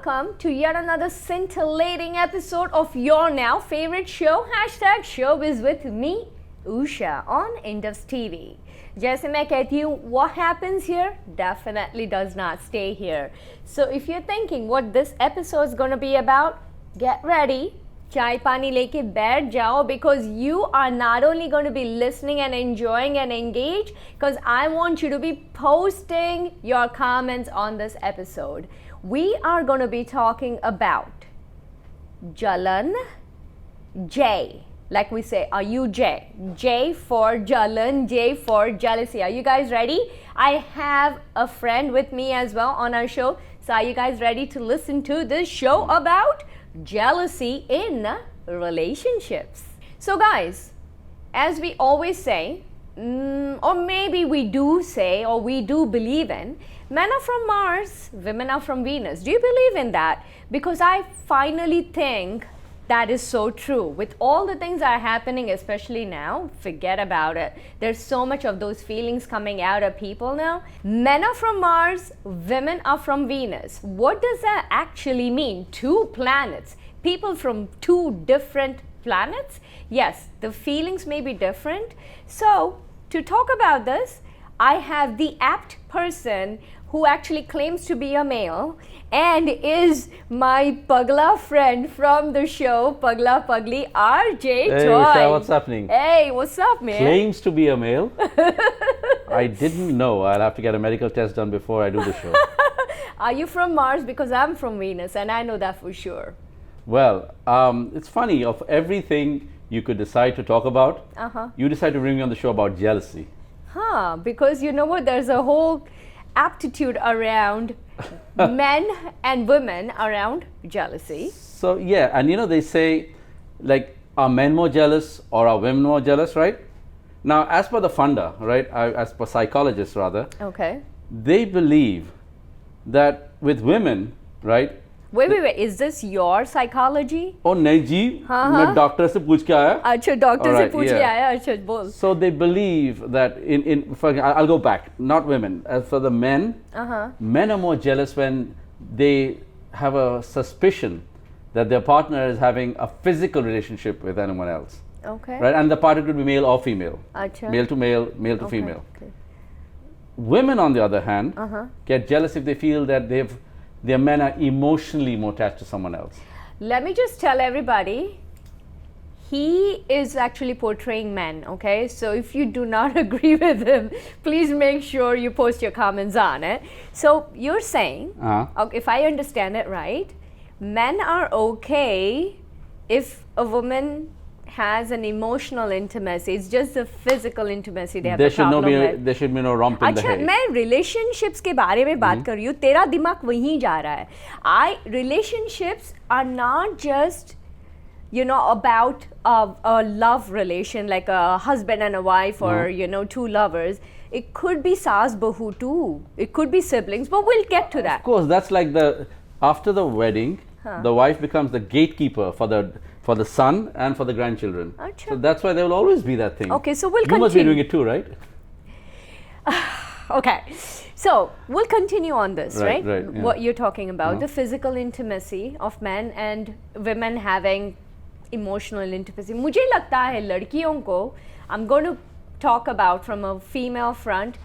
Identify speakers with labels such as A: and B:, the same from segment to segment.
A: welcome to yet another scintillating episode of your now favorite show, hashtag Showbiz with me, Usha, on Indus TV. जैसे मैं कहती हूँ, what happens here definitely does not stay here. So if you're thinking what this episode is going to be about, get ready. चाय पानी लेके बैठ जाओ because you are not only going to be listening and enjoying and engaged, because I want you to be posting your comments on this episode. We are going to be talking about Jalan, J. Like we say, are you J? J for Jalan, J for jealousy. Are you guys ready? I have a friend with me as well on our show. So are you guys ready to listen to this show about jealousy in relationships? So guys, as we always say, or maybe we do say, or we do believe in, men are from Mars, women are from Venus. Do you believe in that? Because I finally think that is so true. With all the things that are happening, especially now, forget about it. There's so much of those feelings coming out of people now. Men are from Mars, women are from Venus. What does that actually mean? Two planets, people from two different planets? Yes, the feelings may be different. So, to talk about this, I have the apt person who actually claims to be a male and is my Pagla friend from the show, Pagla Pagli, RJ
B: Hey,
A: Toy.
B: Usha, what's happening?
A: Hey, what's up, man?
B: Claims to be a male. I didn't know. I'll have to get a medical test done before I do the show.
A: Are you from Mars? Because I'm from Venus and I know that for sure.
B: Well, it's funny. Of everything you could decide to talk about, you decide to bring me on the show about jealousy.
A: Because you know what? There's a whole aptitude around men and women around jealousy.
B: So yeah, and you know they say, like, are men more jealous or are women more jealous, right? Now, as per the funda, right, as per psychologists rather,
A: Okay.
B: they believe that with women, right?
A: Wait. Is this your psychology?
B: Oh नहीं जी, मैं doctor से पूछ के आया.
A: अच्छा doctor से
B: Alright,
A: पूछ के
B: yeah.
A: आया अच्छा बोल.
B: So they believe that I'll go back, not women. As for the men, men are more jealous when they have a suspicion that their partner is having a physical relationship with anyone else.
A: Okay.
B: Right, and the partner could be male or female,
A: अच्छा.
B: male to male, male to female.
A: Okay.
B: Women, on the other hand, get jealous if they feel that their men are emotionally more attached to someone else.
A: Let me just tell everybody, he is actually portraying men, okay? So if you do not agree with him, please make sure you post your comments on it. So you're saying, okay, if I understand it right, men are okay if a woman has an emotional intimacy. It's just the physical intimacy they have
B: There
A: a problem with.
B: there should be no romp in the
A: अच्छा
B: hay.
A: मैं relationships के बारे में बात कर रही हूँ, तेरा दिमाग वहीं जा रहा है. Relationships are not just, you know, about a love relation like a husband and a wife or you know, two lovers. It could be saas bahu too. It could be siblings, but we'll get to that.
B: Of course, that's like after the wedding, the wife becomes the gatekeeper for the son and for the grandchildren.
A: Achha.
B: So that's why there will always be that thing.
A: Okay, so we'll
B: You must be
A: continue.
B: doing it too, right?
A: Okay, so we'll continue on this, right?
B: Right, yeah.
A: What you're talking about, the physical intimacy of men and women having emotional intimacy. मुझे लगता है लड़कियों को, I'm going to talk about from a female front,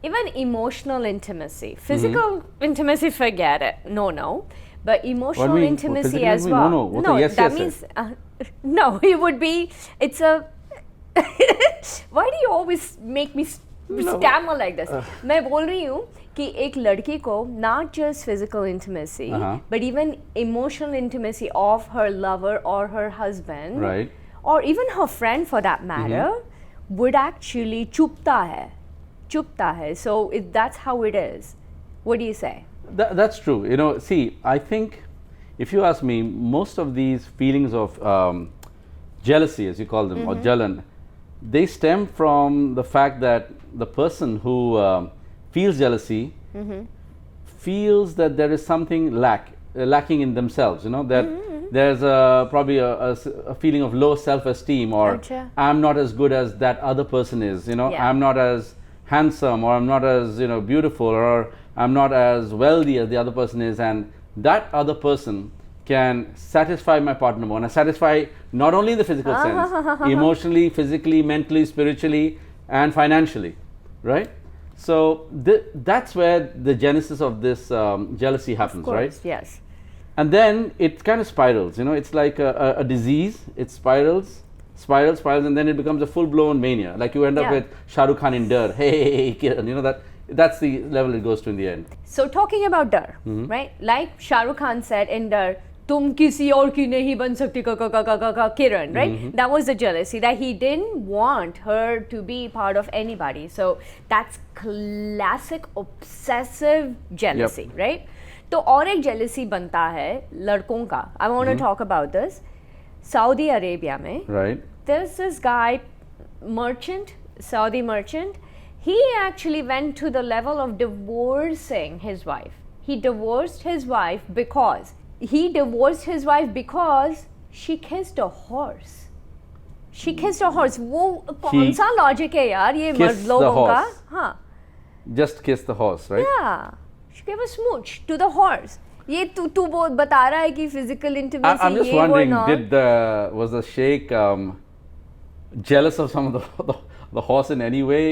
A: even emotional intimacy. Physical intimacy, forget it. No. But emotional
B: What do you mean?
A: intimacy
B: Physical
A: as
B: intimacy?
A: well.
B: No. What the yes,
A: that
B: yes
A: means no. It would be. It's a. Why do you always make me stammer like this? मैं बोल रही हूँ कि एक लड़की को not just physical intimacy, but even emotional intimacy of her lover or her husband,
B: Right.
A: or even her friend for that matter, would actually चुपता है. So that's how it is. What do you say?
B: That's true. You know, see, I think if you ask me, most of these feelings of jealousy, as you call them, or jalan, they stem from the fact that the person who feels jealousy feels that there is something lacking in themselves. You know, that there's probably a feeling of low self-esteem, or
A: Achha.
B: I'm not as good as that other person is. You know,
A: Yeah.
B: I'm not as handsome, or I'm not as beautiful, or I'm not as wealthy as the other person is, and that other person can satisfy my partner more, and satisfy not only in the physical sense, emotionally, physically, mentally, spiritually, and financially, right? So that's where the genesis of this jealousy happens,
A: Of course,
B: right?
A: yes.
B: And then it kind of spirals, it's like a disease. It spirals, and then it becomes a full-blown mania. Like you end up
A: Yeah.
B: with Shah Rukh Khan in Dar, hey, Kiran, that's the level it goes to in the end.
A: So talking about Dar, right? Like Shah Rukh Khan said in Dar, "Tum kisi aur ki nahi ban sakti Kiran," right? That was the jealousy, that he didn't want her to be part of anybody. So that's classic obsessive jealousy, right? तो और एक jealousy बनता है लड़कों का. I want to talk about this. Saudi Arabia में,
B: Right.
A: there's this guy, merchant, Saudi merchant. He actually went to the level of divorcing his wife. He divorced his wife because she kissed a horse. She kissed a horse. वो कौन सा logic है यार ये मर्द
B: kissed the
A: लोगों का?
B: horse.
A: हाँ.
B: Just kiss the horse, right?
A: Yeah. She gave a smooch to the horse. ये तू वो बता रहा है कि physical intimacy
B: I'm just
A: ये वो
B: wondering,
A: and all.
B: was the sheikh jealous of some of the horse in any way?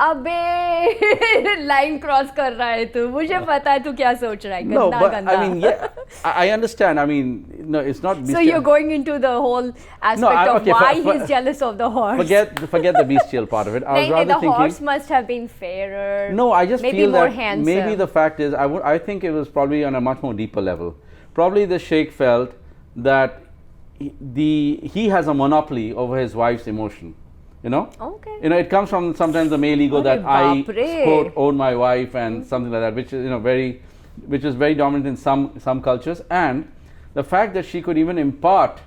A: अबे लाइन क्रॉस कर रहा है तू. मुझे पता है तू क्या सोच रहा है.
B: No,
A: गंदा
B: but
A: गंदा.
B: I mean, yeah, I understand. I mean, no, it's not.
A: So you're going into the whole aspect of
B: okay,
A: why
B: for-
A: he's jealous of the horse.
B: Forget the bestial part of it. I was
A: नहीं,
B: rather
A: the
B: thinking.
A: horse must have been fairer.
B: No, I just
A: maybe
B: feel
A: more
B: that
A: handsome.
B: maybe the fact is, I think it was probably on a much more deeper level. Probably the sheikh felt that he has a monopoly over his wife's emotion.
A: Okay.
B: It comes from sometimes the male ego that I
A: baapre.
B: quote own my wife and something like that, which is which is very dominant in some cultures, and the fact that she could even impart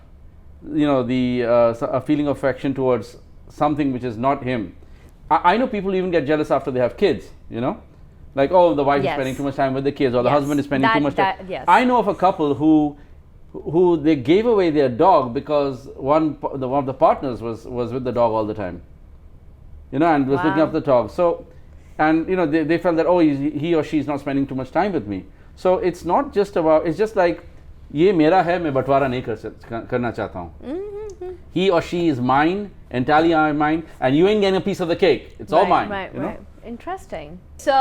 B: a feeling of affection towards something which is not him. I know people even get jealous after they have kids, like, oh, the wife is
A: Yes.
B: spending too much time with the kids, or the
A: Yes.
B: husband is spending too much time.
A: Yes.
B: I know of a couple who they gave away their dog because one of the partners was with the dog all the time, and was looking
A: Wow.
B: after the dog. So, and they felt that, oh, he or she is not spending too much time with me. So it's not just about, it's just like, ये मेरा है, मैं बंटवारा नहीं करना चाहता हूँ. He or she is mine, entirely mine, and you ain't getting a piece of the cake. It's all mine.
A: Right. Interesting. So,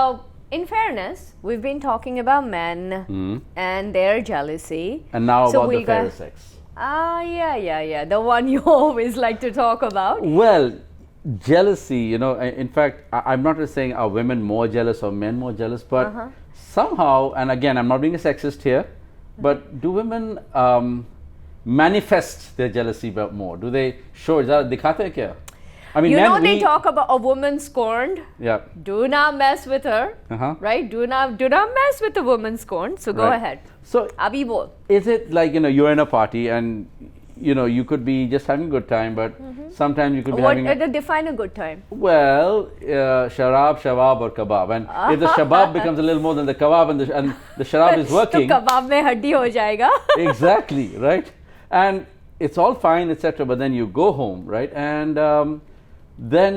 A: in fairness, we've been talking about men and their jealousy.
B: And now
A: So
B: about
A: we'll
B: the fairer
A: go-
B: sex.
A: Yeah. The one you always like to talk about.
B: Well, jealousy, in fact, I'm not just saying are women more jealous or men more jealous, but somehow, and again, I'm not being a sexist here, but do women manifest their jealousy more? Do they show? दिखाते हैं क्या? I mean, men,
A: they talk about a woman scorned.
B: Yeah.
A: Do not mess with her. Right? Do not mess with a woman scorned. So go
B: Right.
A: ahead.
B: So
A: Abhi bol.
B: is it like, you're in a party and you could be just having a good time, but sometimes you could be having
A: Define a good time.
B: well, sharab, shabab or kebab, and if the shabab becomes a little more than the kebab and the sharab is
A: तो
B: working,
A: कबाब में हड्डी हो जाएगा.
B: exactly, right? And it's all fine, etc. But then you go home, right? And then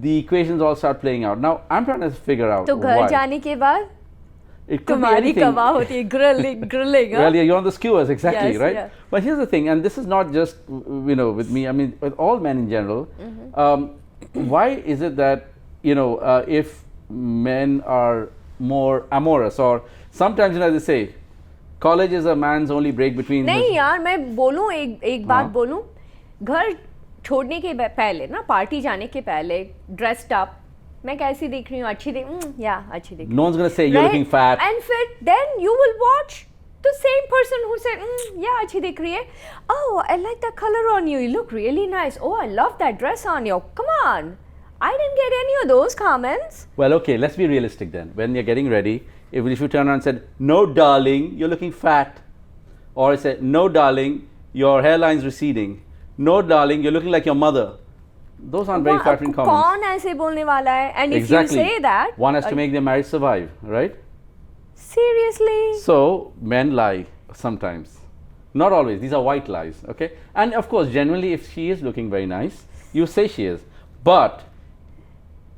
B: the equations all start playing out. Now I'm trying to figure out
A: तो घर
B: why.
A: जाने के बाद
B: It could be
A: तुम्हारी
B: anything.
A: कबाब होती है grilling.
B: Well, yeah, you're on the skewers, exactly,
A: Yes,
B: right?
A: yeah.
B: But here's the thing, and this is not just with me. I mean, with all men in general. Why is it that if men are more amorous, or sometimes they say, college is a man's only break between.
A: नहीं यार, मैं बोलूँ एक बात
B: हाँ.
A: बोलूँ. घर छोड़ने के पहले ना, पार्टी जाने के पहले ड्रेस्ड अप, मैं कैसी दिख रही हूँ, अच्छी दिख अच्छी दिख.
B: No one's gonna say you're looking fat.
A: And then you will watch the same person who said, yeah, अच्छी दिख रही है. Oh, I like that color on you. You look really nice. Oh, I love that dress on you. Come on. I didn't get any of those comments.
B: Well, okay, let's be realistic then. When you're getting ready, if you turn around and said, no, darling, you're looking fat, or I said, no, darling, your hairline's receding, no, darling, you're looking like your mother. Those aren't very flattering comments.
A: कौन ऐसे बोलने वाला है? And
B: Exactly.
A: if you say that,
B: one has to make their marriage survive, right?
A: Seriously?
B: So men lie sometimes, not always. These are white lies, okay? And of course, generally, if she is looking very nice, you say she is. But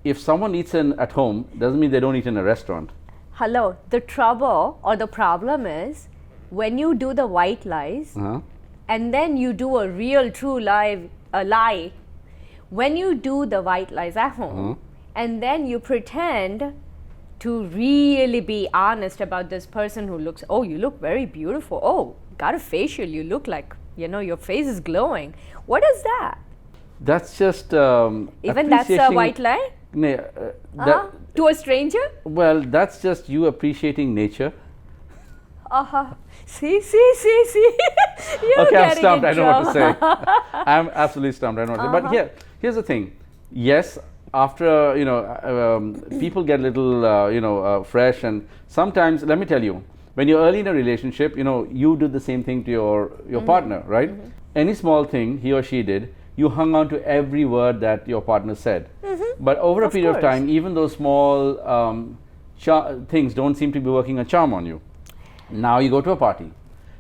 B: if someone eats at home, doesn't mean they don't eat in a restaurant.
A: hello, the trouble or the problem is when you do the white lies and then you do a real true lie, when you do the white lies at home and then you pretend to really be honest about this person who looks, oh, you look very beautiful, oh, got a facial, you look like, you know, your face is glowing. What is that?
B: That's just
A: Even that's a white lie? To a stranger?
B: Well, that's just you appreciating nature.
A: See. You're
B: Okay, I'm
A: getting
B: stumped.
A: in
B: I don't know what to say.
A: trouble.
B: I'm absolutely stumped. I don't know what to say. But here's the thing. Yes, after people get a little fresh, and sometimes, let me tell you, when you're early in a relationship, you do the same thing to your partner, right? Any small thing he or she did, you hung on to every word that your partner said. But over a period of time, even those small things don't seem to be working a charm on you. Now you go to a party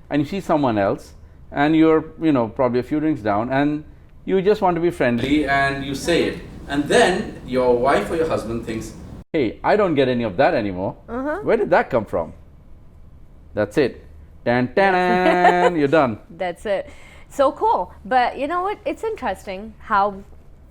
B: and you see someone else and you're probably a few drinks down and you just want to be friendly and you say it, and then your wife or your husband thinks, hey, I don't get any of that anymore. Where did that come from? That's it. You're done.
A: That's it. So cool. But you know what? It's interesting how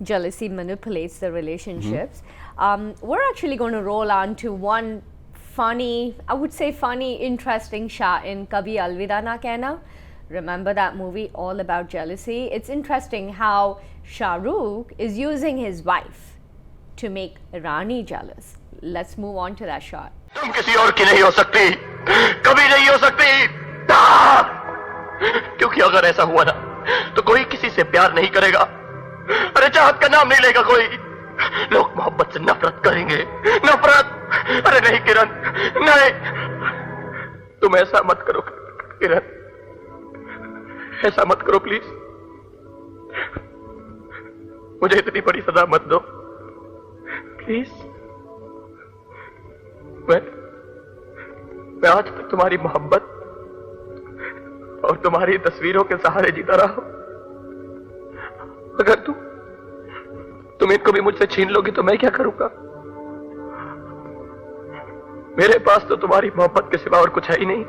A: jealousy manipulates the relationships. We're actually going to roll on to one funny, interesting shot in Kabhi Alvida Na Kehna. Remember that movie all about jealousy? It's interesting how Shah Rukh is using his wife to make Rani jealous. Let's move on to that shot.
C: तुम किसी और की नहीं हो सकती, कभी नहीं हो सकती, क्योंकि अगर ऐसा हुआ ना तो कोई किसी से प्यार नहीं करेगा, अरे चाहत का नाम नहीं लेगा कोई, लोग मोहब्बत से नफरत करेंगे, नफरत। अरे नहीं किरण, नहीं, तुम ऐसा मत करो किरण, ऐसा मत करो प्लीज, मुझे इतनी बड़ी सजा मत दो प्लीज। मैं आज तक तुम्हारी मोहब्बत और तुम्हारी तस्वीरों के सहारे जीता रहा हूं, अगर तुम इनको भी मुझसे छीन लोगी तो मैं क्या करूंगा? मेरे पास तो तुम्हारी मोहब्बत के सिवा और कुछ है ही नहीं।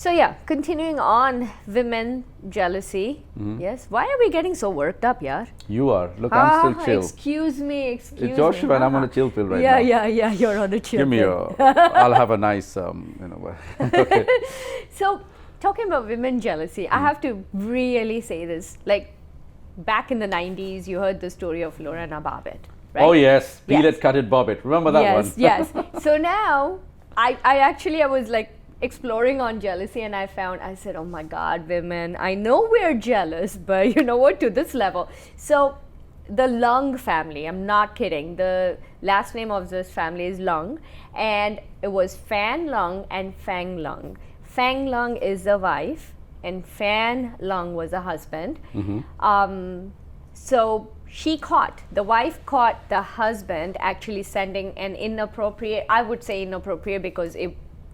A: So yeah, continuing on women jealousy. Yes. Why are we getting so worked up, yaar?
B: You are. Look, I'm still chill.
A: Excuse me.
B: It's Joshua and I'm on a chill pill right
A: now.
B: Yeah.
A: You're on a chill
B: pill. Give me I'll have a nice, okay.
A: So, talking about women jealousy, I have to really say this. Like, back in the 90s, you heard the story of Lorena Bobbitt, right?
B: Oh yes, Peel it, cut it, Bobbitt. Remember that one?
A: Yes. So now, I was like, exploring on jealousy, and I said, oh my God, women, I know we're jealous, but you know what, to this level. So the Lung family, I'm not kidding, the last name of this family is Lung, and it was Fan Lung and Fang Lung. Fang Lung is the wife and Fan Lung was a husband. So the wife caught the husband actually sending an inappropriate, I would say inappropriate because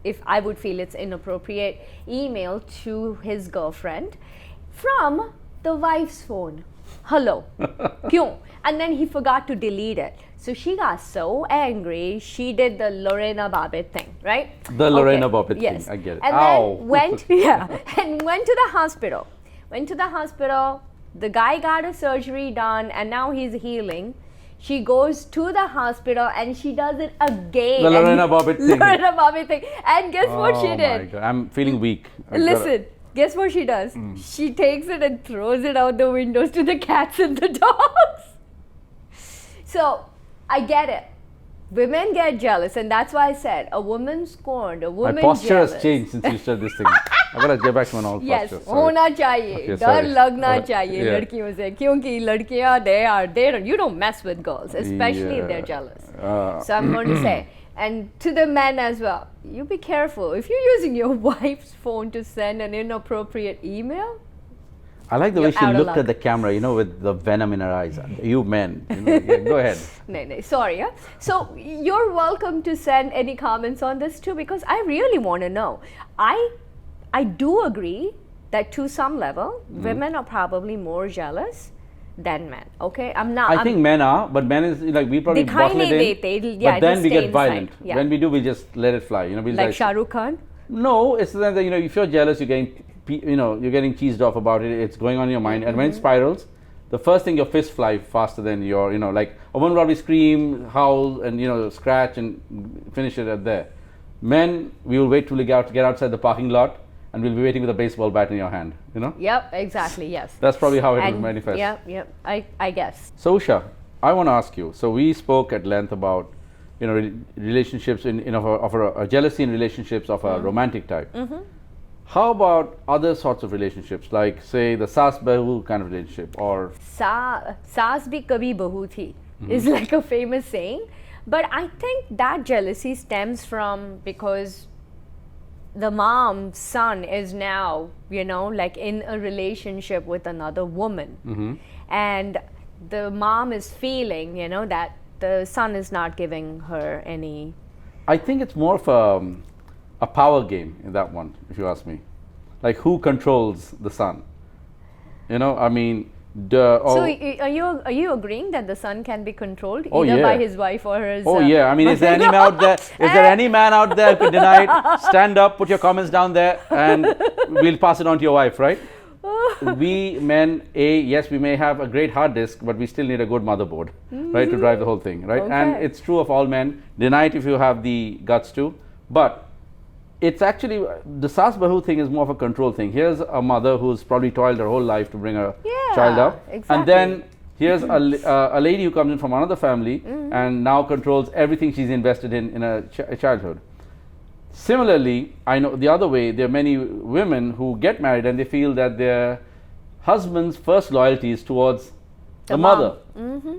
A: if I would feel it's inappropriate, email to his girlfriend from the wife's phone. Hello. Kyun? And then he forgot to delete it. So she got so angry, she did the Lorena Bobbitt thing, right?
B: The Lorena Bobbitt thing, I get it.
A: And
B: Ow.
A: then went to the hospital. The guy got a surgery done and now he's healing. She goes to the hospital and she does it again.
B: The Lorena Bobbitt
A: thing. And guess what she did?
B: Oh my God. I'm feeling weak.
A: Listen, guess what she does? She takes it and throws it out the windows to the cats and the dogs. So, I get it. Women get jealous, and that's why I said a woman scorned, a woman jealous.
B: My posture has changed since you said this thing. I'm going to get back to my normal
A: yes,
B: posture.
A: होना चाहिए, डर लगना चाहिए लड़कियों से, क्योंकि लड़कियां you don't mess with girls, especially if they're jealous. So I'm going to say, and to the men as well, you be careful. If you're using your wife's phone to send an inappropriate email,
B: I like the way she looked at the camera, with the venom in her eyes. You men, go ahead.
A: No, sorry. Yeah? So you're welcome to send any comments on this too, because I really want to know. I do agree that to some level, women are probably more jealous than men. Okay, I'm not.
B: I think men are, but men is like we probably
A: दिखाई
B: bottle it
A: नहीं
B: in,
A: देते, it'll- yeah,
B: but then
A: it'll
B: we
A: stay
B: get violent.
A: inside, yeah.
B: When we do, we just let it fly. You know, we'll
A: like Shah Rukh Khan.
B: No, it's that you know if you're jealous, you're getting you're getting cheesed off about it. It's going on in your mind, and when it spirals, the first thing your fists fly faster than your like a woman will probably scream, howl, and scratch and finish it at there. Men, we will wait till we get outside the parking lot, and we'll be waiting with a baseball bat in your hand.
A: Yep, exactly. Yes.
B: That's probably how it will
A: And
B: manifest.
A: Yep. I guess.
B: So Usha, I want to ask you. So we spoke at length about relationships of a jealousy in relationships of a romantic type. How about other sorts of relationships, like say the saas bahu kind of relationship, or
A: Saas bhi kabhi bahu thi is like a famous saying, but I think that jealousy stems from because the mom's son is now like in a relationship with another woman, and the mom is feeling that the son is not giving her any.
B: I think it's more of a power game in that one, if you ask me. Like who controls the son? I mean,
A: So are you agreeing that the son can be controlled
B: Oh,
A: either
B: yeah.
A: by his wife or his?
B: Oh yeah, I mean, is there any man out there? Is there any man out there who could deny it? Stand up, put your comments down there, and we'll pass it on to your wife, right? We men, yes, we may have a great hard disk, but we still need a good motherboard, right, to drive the whole thing, right? And
A: Okay.
B: it's true of all men. Deny it if you have the guts to, but it's actually the saas bahu thing is more of a control thing. Here's a mother who's probably toiled her whole life to bring her child up,
A: exactly.
B: and then here's a lady who comes in from another family and now controls everything she's invested in a childhood. Similarly, I know the other way, there are many women who get married and they feel that their husband's first loyalty is towards the mother.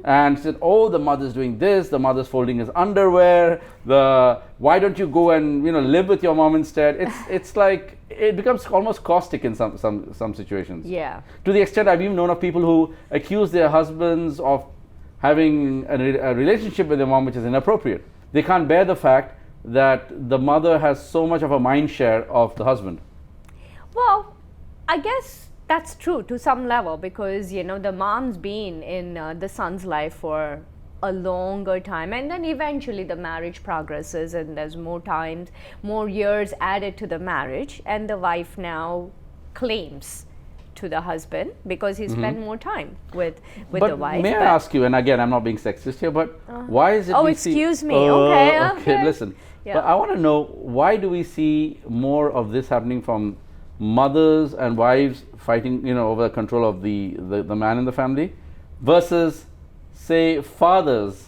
B: And said, oh, the mother's doing this, the mother's folding his underwear, why don't you go and live with your mom instead? It's like it becomes almost caustic in some situations.
A: Yeah.
B: To the extent I've even known of people who accuse their husbands of having a relationship with their mom which is inappropriate. They can't bear the fact that the mother has so much of a mind share of the husband.
A: Well, I guess that's true to some level because the mom's been in the son's life for a longer time, and then eventually the marriage progresses and there's more years added to the marriage, and the wife now claims to the husband because he spent more time with
B: But
A: the wife.
B: may I ask you, and again, I'm not being sexist here, but why is it
A: Oh,
B: we see-
A: excuse me. Okay,
B: okay, listen.
A: Yeah.
B: But I want to know, why do we see more of this happening from mothers and wives fighting, over the control of the man in the family versus, say, fathers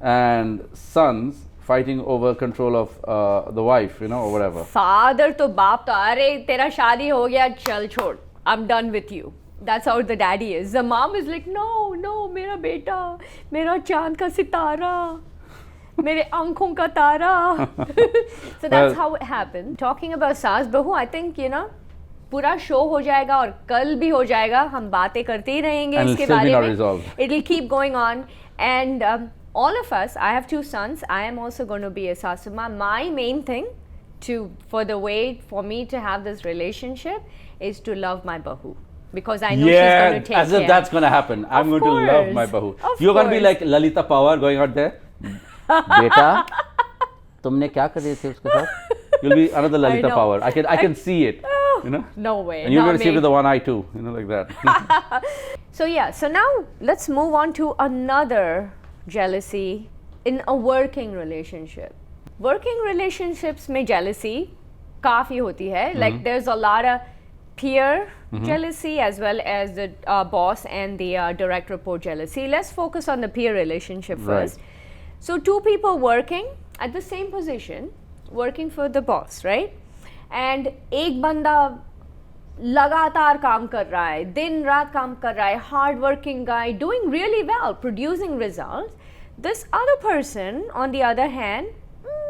B: and sons fighting over control of the wife, or whatever?
A: Father to baap to, अरे तेरा शादी हो गया, चल छोड़, I'm done with you. That's how the daddy is. The mom is like, no, मेरा बेटा, मेरा चांद का सितारा, मेरे आंखों का तारा. So that's how it happened. Talking about सास बहू, I think पूरा शो हो जाएगा और कल भी हो जाएगा. हम बातें करते ही रहेंगे
B: And
A: इसके
B: it'll still be
A: बारे
B: not
A: में.
B: resolved.
A: It'll keep going on, and all of us. I have 2 sons. I am also going to be a sasuma. My main thing for me to have this relationship is to love my bahu. Because I know she's going to take
B: as if
A: care.
B: that's going to happen. I'm going to love
A: course.
B: my bahu.
A: Of
B: You're going to be
A: course.
B: like Lalita Pawar going out there. Beta, तुमने क्या कर रहे थे उसके साथ? You'll be another Lalita
A: know.
B: Pawar. I can see it.
A: No way.
B: And you're
A: not
B: going to see it
A: me.
B: with the one eye too. Like that.
A: So yeah, so now let's move on to another jealousy in a working relationship. Working relationships में jealousy काफी होती है. Like there's a lot of peer jealousy as well as the boss and the direct report jealousy. Let's focus on the peer relationship first.
B: Right.
A: So 2 people working at the same position, working for the boss, right? And एक बंदा लगातार काम कर रहा है, दिन रात काम कर रहा है, hard working guy, doing really well, producing results. This other person, on the other hand,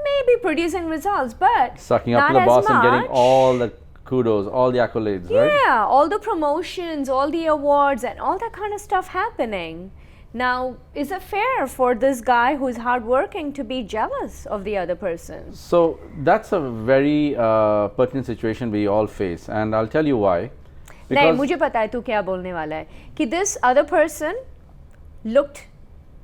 A: may be producing results, but
B: Sucking up
A: not
B: to the
A: as
B: boss and getting
A: much.
B: all the kudos, all the accolades, right?
A: Yeah, all the promotions, all the awards, and all that kind of stuff happening. Now, is it fair for this guy who's hardworking to be jealous of the other person?
B: So that's a very pertinent situation we all face, and I'll tell you why.
A: नहीं
B: Because
A: मुझे पता है तू क्या बोलने वाला है कि this other person looked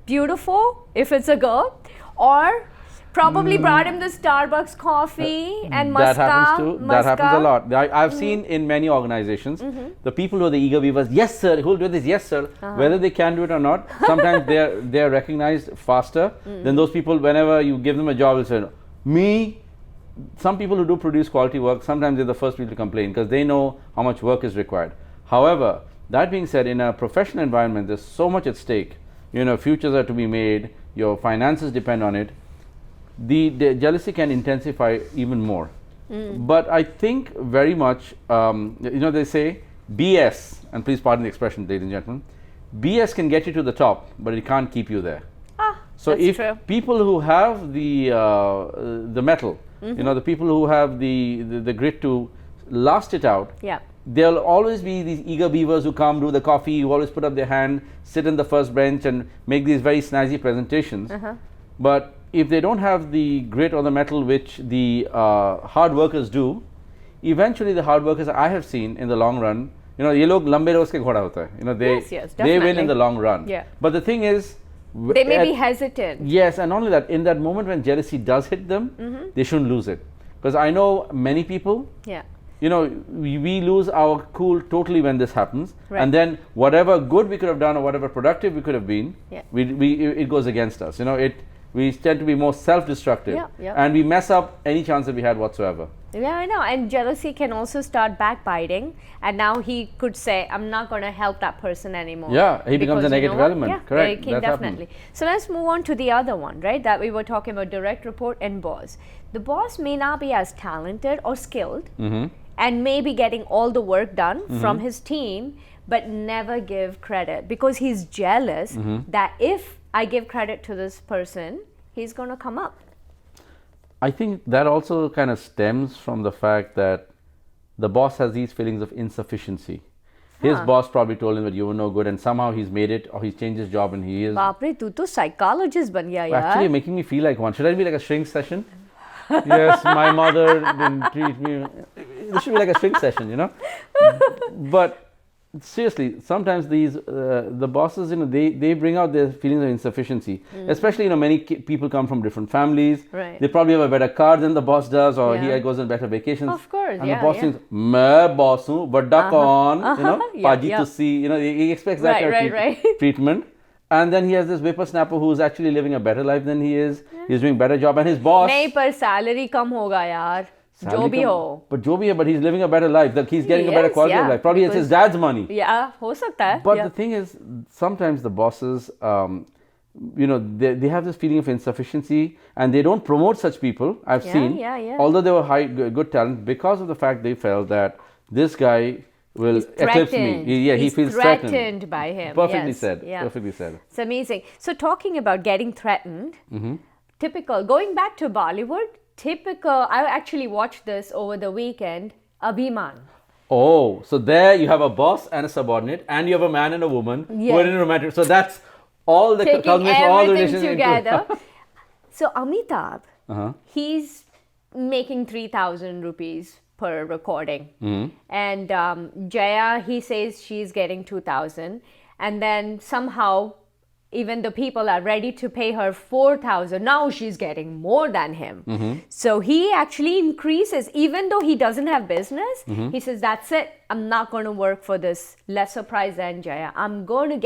A: beautiful if it's a girl or probably brought him the Starbucks coffee and
B: that happens
A: mascara.
B: that happens a lot. I've seen in many organizations the people who are the eager beavers. Yes, sir. Who'll do this? Yes, sir. Whether they can do it or not, sometimes they're recognized faster than those people. Whenever you give them a job, they'll say, "Me." Some people who do produce quality work, sometimes they're the first people to complain because they know how much work is required. However, that being said, in a professional environment, there's so much at stake. You know, futures are to be made. Your finances depend on it. The jealousy can intensify even more. But I think very much, you know, they say BS, and please pardon the expression, ladies and gentlemen, BS can get you to the top, but it can't keep you there. So
A: that's
B: if
A: true.
B: people who have the mettle, you know, the people who have the grit to last it out,
A: Yeah.
B: there'll always be these eager beavers who come, do the coffee, who always put up their hand, sit in the first bench and make these very snazzy presentations. But if they don't have the grit or the mettle which the hard workers do, eventually the hard workers I have seen in the long run, you know, ये लोग लंबे रोज के घोड़ा होता है, you know,
A: Yes,
B: they win
A: definitely.
B: in the long run.
A: Yeah.
B: But the thing is,
A: They may be hesitant.
B: yes, and not only that, in that moment when jealousy does hit them, they shouldn't lose it. Because I know many people,
A: Yeah.
B: you know, we lose our cool totally when this happens,
A: Right.
B: and then whatever good we could have done or whatever productive we could have been,
A: Yeah.
B: it goes against us. You know, we tend to be more self-destructive,
A: Yeah, yeah.
B: and we mess up any chance that we had whatsoever.
A: Yeah, I know. And jealousy can also start backbiting. And now he could say, I'm not going to help that person anymore.
B: Yeah, he becomes a
A: Because you
B: negative
A: know what?
B: element.
A: Yeah,
B: Correct.
A: it can
B: That's
A: definitely. So let's move on to the other one, right? That we were talking about direct report and boss. The boss may not be as talented or skilled and may be getting all the work done from his team, but never give credit because he's jealous that if I give credit to this person, he's going to come up.
B: I think that also kind of stems from the fact that the boss has these feelings of insufficiency. His boss probably told him that you were no good, and somehow he's made it, or he's changed his job, and he is.
A: बाप रे तू तो psychologist बन गया यार.
B: Actually, making me feel like one. Should I be like a shrink session? Yes, my mother didn't treat me. This should be like a shrink session, you know. But seriously, sometimes these the bosses, you know, they bring out their feelings of insufficiency. Especially, you know, many people come from different families.
A: Right.
B: They probably have a better car than the boss does, or
A: Yeah.
B: he goes on better vacations.
A: Of course,
B: and
A: yeah,
B: the boss
A: yeah.
B: thinks, "मैं boss हूँ, बड़ा कौन?" You know,
A: Yeah,
B: Paji
A: yeah.
B: to see. You know, he expects that
A: Right,
B: kind of
A: right.
B: treatment. And then he has this whippersnapper who's actually living a better life than he is. He's doing better job, and his boss.
A: नहीं पर salary कम होगा यार. जो
B: salary
A: भी
B: come-
A: हो.
B: But jo bhi hai, but he's living a better life. That he's getting a better
A: Yes,
B: quality
A: yeah,
B: of life. Probably it's his
A: because-
B: dad's money.
A: Yeah, हो सकता है.
B: But
A: yeah.
B: the thing is, sometimes the bosses, you know, they have this feeling of insufficiency, and they don't promote such people. I've
A: Yeah,
B: seen,
A: yeah.
B: although they were good talent, because of the fact they felt that this guy will
A: He's
B: eclipse me.
A: threatened.
B: He
A: He's
B: feels
A: threatened by him.
B: Perfectly
A: Yes,
B: said.
A: yeah.
B: Perfectly said.
A: It's amazing. So talking about getting threatened, typical. Going back to Bollywood, typical. I actually watched this over the weekend. Abhiman.
B: Oh, so there you have a boss and a subordinate, and you have a man and a woman who
A: Yes.
B: are in a romantic. So that's all the
A: Taking
B: culmination, all the
A: everything
B: relations
A: together. So Amitabh,
B: Uh-huh.
A: he's making 3,000 rupees per recording. And Jaya, he says she's getting 2,000. And then somehow, even the people are ready to pay her 4,000. Now she's getting more than him. So he actually increases, even though he doesn't have business. He says, that's it. I'm not going to work for this lesser price than Jaya. I'm going to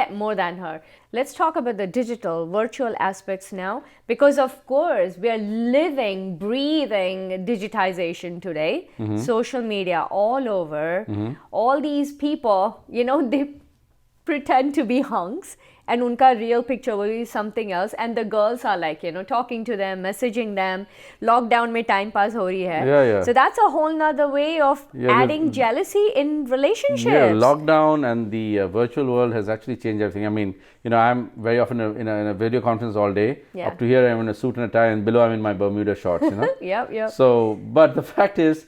A: get more than her. Let's talk about the digital, virtual aspects now, because of course we are living, breathing digitization today. Social media all over. All these people, you know, they pretend to be hunks, and unka real picture will be something else, and the girls are like, you know, talking to them, messaging them. Lockdown mein time pass ho rahi hai.
B: Yeah, yeah.
A: So that's a whole nother way of
B: Yeah,
A: adding jealousy in relationships.
B: Yeah, lockdown and the virtual world has actually changed everything. I mean, you know, I'm very often in a video conference all day.
A: Yeah.
B: Up to here, I'm in a suit and a tie, and below, I'm in my Bermuda shorts, you know.
A: Yep.
B: So, but the fact is,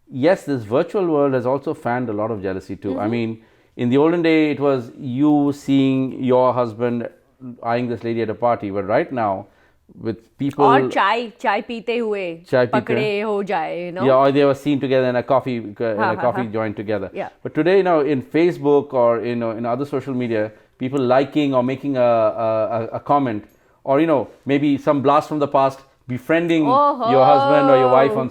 B: yes, this virtual world has also fanned a lot of jealousy too. I mean, in the olden day, it was you seeing your husband eyeing this lady at a party, but right now, with people.
A: और चाय पीते हुए
B: चाय पीते-
A: पकड़े हो जाए, you know.
B: Yeah, or they were seen together in a coffee joint together.
A: Yeah.
B: But today, in Facebook or in other social media, people liking or making a comment, or maybe some blast from the past, befriending your husband or your wife on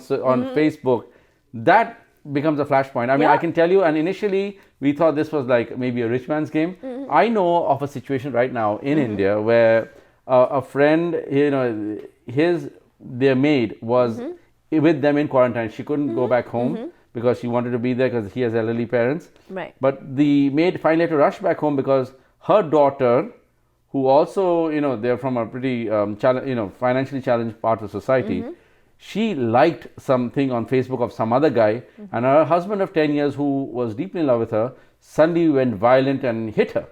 B: Facebook, that becomes a flashpoint. I mean, I can tell you, and initially we thought this was like maybe a rich man's game. I know of a situation right now in India where a friend, their maid was with them in quarantine. She couldn't go back home because she wanted to be there because he has elderly parents.
A: Right.
B: But the maid finally had to rush back home because her daughter, who also, they're from a pretty financially challenged part of society, she liked something on Facebook of some other guy, and her husband of 10 years, who was deeply in love with her, suddenly went violent and hit her.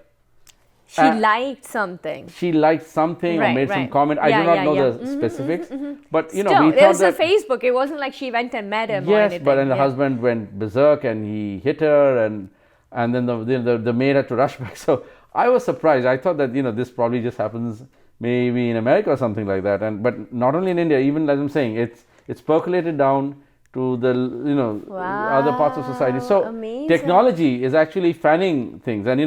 A: She liked something.
B: She liked something or
A: Right,
B: made some
A: right.
B: comment. I
A: Yeah,
B: do not
A: yeah,
B: know
A: yeah.
B: the specifics, but
A: Still,
B: we
A: it
B: thought
A: was a
B: that
A: Facebook. It wasn't like she went and met him or
B: yes,
A: anything.
B: but then the
A: Yeah.
B: husband went berserk and he hit her, and then the maid had to rush back. So I was surprised. I thought that this probably just happens maybe in America or something like that, but not only in India. Even as I'm saying, it's percolated down to the other parts of society. So
A: amazing.
B: technology is actually fanning things, and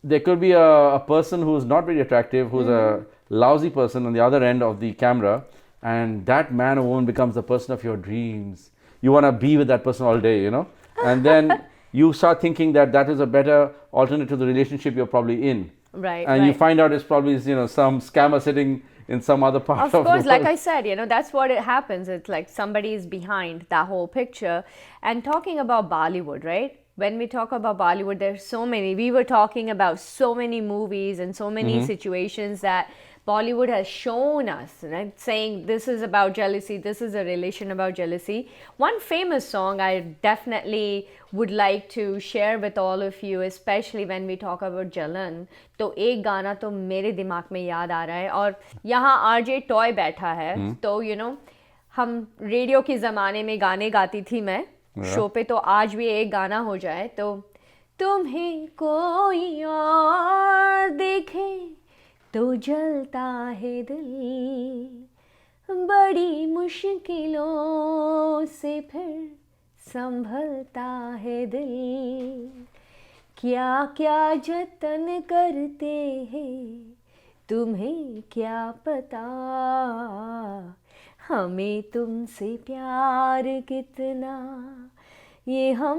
B: there could be a person who's not very attractive, who's a lousy person on the other end of the camera, and that man or woman becomes the person of your dreams. You want to be with that person all day, and then you start thinking that is a better alternate to the relationship you're probably in.
A: Right.
B: And you find out it's probably some scammer sitting in some other part of the world.
A: Of course, like I said, that's what it happens. It's like somebody is behind that whole picture. And talking about Bollywood, right? When we talk about Bollywood, there's so many. We were talking about so many movies and so many situations that Bollywood has shown us, right? Saying this is about jealousy, this is a relation about jealousy. One famous song I definitely would like to share with all of you, especially when we talk about Jalan. तो एक गाना तो मेरे दिमाग में याद आ रहा है, और यहाँ आरजे टॉय बैठा है, तो हम रेडियो के ज़माने में गाने गाती थी मैं शो पे, तो आज भी एक गाना हो जाए तो तुम्हें कोई और देखे तो जलता है दिल, बड़ी मुश्किलों से फिर संभलता है दिल, क्या क्या जतन करते हैं तुम्हें क्या पता, हमें तुमसे प्यार कितना ये हम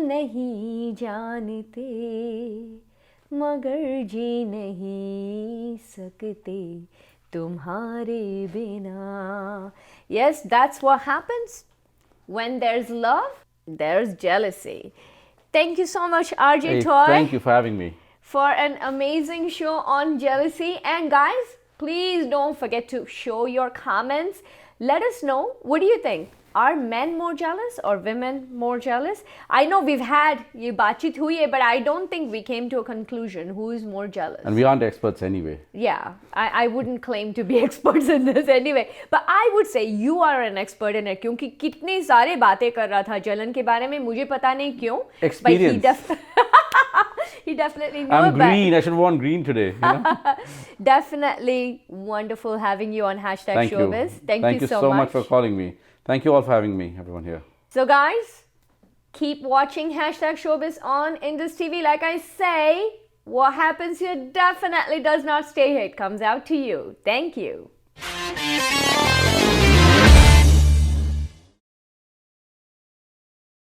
A: नहीं जानते, मगर जी नहीं सकते तुम्हारे बिना. Yes, that's what happens. When there's love, there's jealousy. Thank you so much, RJ
B: Hey,
A: Toy.
B: thank you for having me.
A: For an amazing show on jealousy. And guys, please don't forget to show your comments. Let us know, what do you think? Are men more jealous or women more jealous? I know we've had ye baatcheet hui hai, but I don't think we came to a conclusion who is more jealous.
B: And we aren't experts anyway.
A: Yeah, I wouldn't claim to be experts in this anyway. But I would say you are an expert in it, क्योंकि कितनी सारे बातें कर रहा था जलन के बारे में, मुझे पता नहीं क्यों.
B: Experience.
A: He definitely knew
B: I'm
A: it, but
B: green. I should have worn green today.
A: definitely wonderful having you on Hashtag
B: Thank
A: Showbiz.
B: you.
A: Thank you
B: so much for calling me. Thank you all for having me, everyone here.
A: So guys, keep watching Hashtag Showbiz on Indus TV. Like I say, what happens here definitely does not stay here. It comes out to you. Thank you.